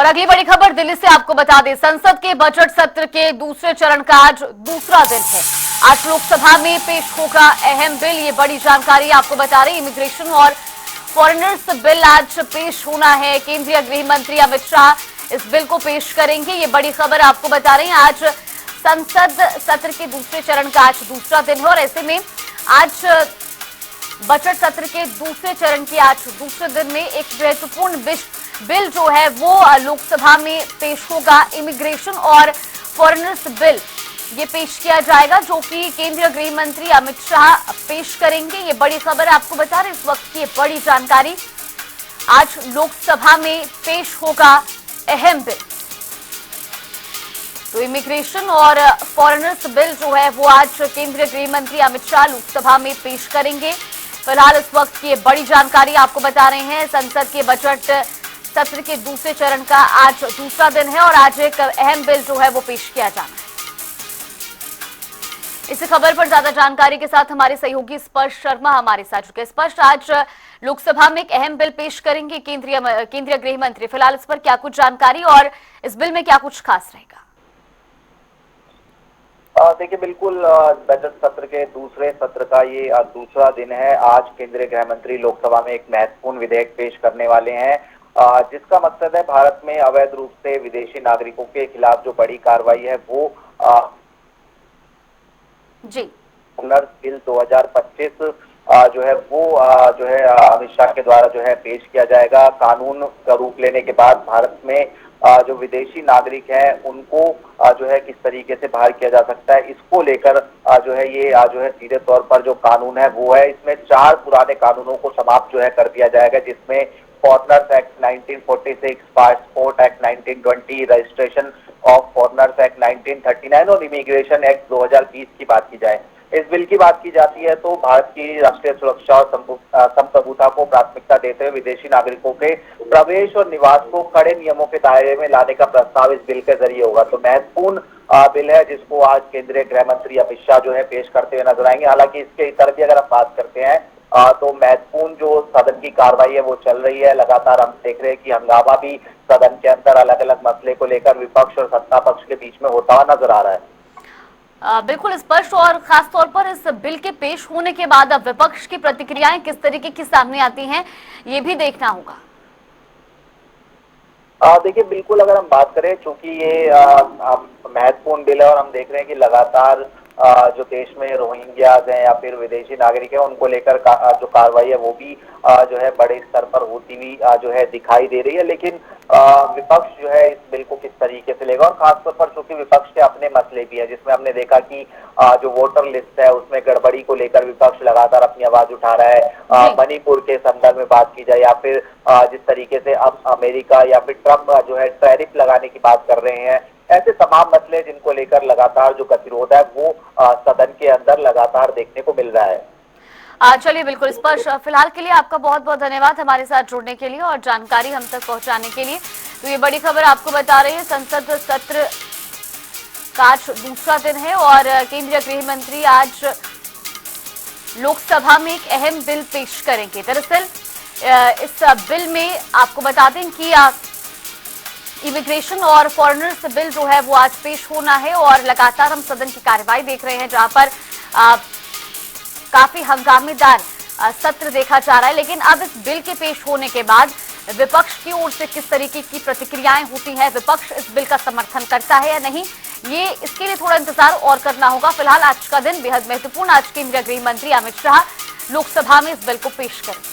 और अगली बड़ी खबर दिल्ली से आपको बता दें, संसद के बजट सत्र के दूसरे चरण का आज दूसरा दिन है। आज लोकसभा में पेश होगा अहम बिल। ये बड़ी जानकारी आपको बता रहे, इमिग्रेशन और फॉरेनर्स बिल आज पेश होना है। केंद्रीय गृह मंत्री अमित शाह इस बिल को पेश करेंगे। ये बड़ी खबर आपको बता रहे हैं। आज संसद सत्र के दूसरे चरण का आज दूसरा दिन है और ऐसे में आज बजट सत्र के दूसरे चरण के आज दूसरे दिन में एक महत्वपूर्ण बिल जो है वो लोकसभा में पेश होगा। इमिग्रेशन और फॉरेनर्स बिल ये पेश किया जाएगा, जो कि केंद्रीय गृह मंत्री अमित शाह पेश करेंगे। ये बड़ी खबर आपको बता रहे इस वक्त की ये बड़ी जानकारी। आज लोकसभा में पेश होगा अहम बिल। तो इमिग्रेशन और फॉरेनर्स बिल जो है वो आज केंद्रीय गृह मंत्री अमित शाह लोकसभा में पेश करेंगे। फिलहाल इस वक्त की बड़ी जानकारी आपको बता रहे हैं। संसद के बजट सत्र के दूसरे चरण का आज दूसरा दिन है और आज एक अहम बिल जो है वो पेश किया जाना है। इस खबर पर ज्यादा जानकारी के साथ हमारे सहयोगी स्पर्श शर्मा हमारे साथ जुड़े। स्पर्श, आज लोकसभा में एक अहम बिल पेश करेंगे केंद्रीय गृह मंत्री। फिलहाल इस पर क्या कुछ जानकारी और इस बिल में क्या कुछ खास रहेगा? देखिए, बिल्कुल बजट सत्र के दूसरे सत्र का ये दूसरा दिन है। आज केंद्रीय गृह मंत्री लोकसभा में एक महत्वपूर्ण विधेयक पेश करने वाले हैं, जिसका मकसद है भारत में अवैध रूप से विदेशी नागरिकों के खिलाफ जो बड़ी कार्रवाई है वो बिल 2025 जो है वो जो है अमित शाह के द्वारा जो है पेश किया जाएगा। कानून का रूप लेने के बाद भारत में जो विदेशी नागरिक हैं उनको जो है किस तरीके से बाहर किया जा सकता है, इसको लेकर जो है ये जो है सीधे तौर पर जो कानून है वो है। इसमें 4 पुराने कानूनों को समाप्त जो है कर दिया जाएगा, जिसमें foreigners act 1946, passport act 1920, registration of foreigners act 1939 और इमिग्रेशन एक्ट 2020 की बात की जाए। इस बिल की बात की जाती है तो भारत की राष्ट्रीय सुरक्षा और संप्रभुता को प्राथमिकता देते हुए विदेशी नागरिकों के प्रवेश और निवास को कड़े नियमों के दायरे में लाने का प्रस्ताव इस बिल के जरिए होगा। तो महत्वपूर्ण बिल है, जिसको आज केंद्रीय गृह मंत्री अमित शाह जो है पेश करते हुए नजर आएंगे। हालांकि इसके इतर भी अगर हम बात करते हैं तो महत्वपूर्ण जो सदन की कार्रवाई है वो चल रही है। लगातार हम देख रहे हैं कि हंगामा भी सदन के अंदर अलग अलग मसले को लेकर विपक्ष और सत्ता पक्ष के बीच में होता हुआ नजर आ रहा है। बिल्कुल स्पष्ट, और खास तौर पर इस बिल के पेश होने के बाद अब विपक्ष की प्रतिक्रियाएं किस तरीके की सामने आती हैं, ये भी देखना होगा। देखिए, बिल्कुल अगर हम बात करें, चूंकि ये महत्वपूर्ण बिल है और हम देख रहे हैं कि लगातार जो देश में रोहिंग्याज हैं या फिर विदेशी नागरिक हैं उनको लेकर जो कार्रवाई है वो भी जो है बड़े स्तर पर होती हुई जो है दिखाई दे रही है। लेकिन विपक्ष जो है इस बिल को किस तरीके से लेगा, और खासतौर पर चूंकि विपक्ष के अपने मसले भी हैं, जिसमें हमने देखा कि जो वोटर लिस्ट है उसमें गड़बड़ी को लेकर विपक्ष लगातार अपनी आवाज उठा रहा है। मणिपुर के संदर्भ में बात की जाए या फिर जिस तरीके से अब अमेरिका या फिर ट्रंप जो है टैरिफ लगाने की बात कर रहे हैं, ऐसे तमाम मसले जिनको लेकर लगातार जो गतिरोध है वो सदन के अंदर लगातार देखने को मिल रहा है। चलिए, बिल्कुल स्पर्श, फिलहाल के लिए आपका बहुत बहुत धन्यवाद हमारे साथ जुड़ने के लिए और जानकारी हम तक पहुंचाने के लिए। तो ये बड़ी खबर आपको बता रही है, संसद सत्र का आज दूसरा दिन है और केंद्रीय गृह मंत्री आज लोकसभा में एक अहम बिल पेश करेंगे। दरअसल इस बिल में आपको बता दें कि इमिग्रेशन और फॉरेनर्स बिल जो है वो आज पेश होना है और लगातार हम सदन की कार्यवाही देख रहे हैं, जहां पर काफी हंगामेदार सत्र देखा जा रहा है। लेकिन अब इस बिल के पेश होने के बाद विपक्ष की ओर से किस तरीके की प्रतिक्रियाएं होती हैं, विपक्ष इस बिल का समर्थन करता है या नहीं, ये इसके लिए थोड़ा इंतजार और करना होगा। फिलहाल आज का दिन बेहद महत्वपूर्ण। आज केंद्रीय गृह मंत्री अमित शाह लोकसभा में इस बिल को पेश करें।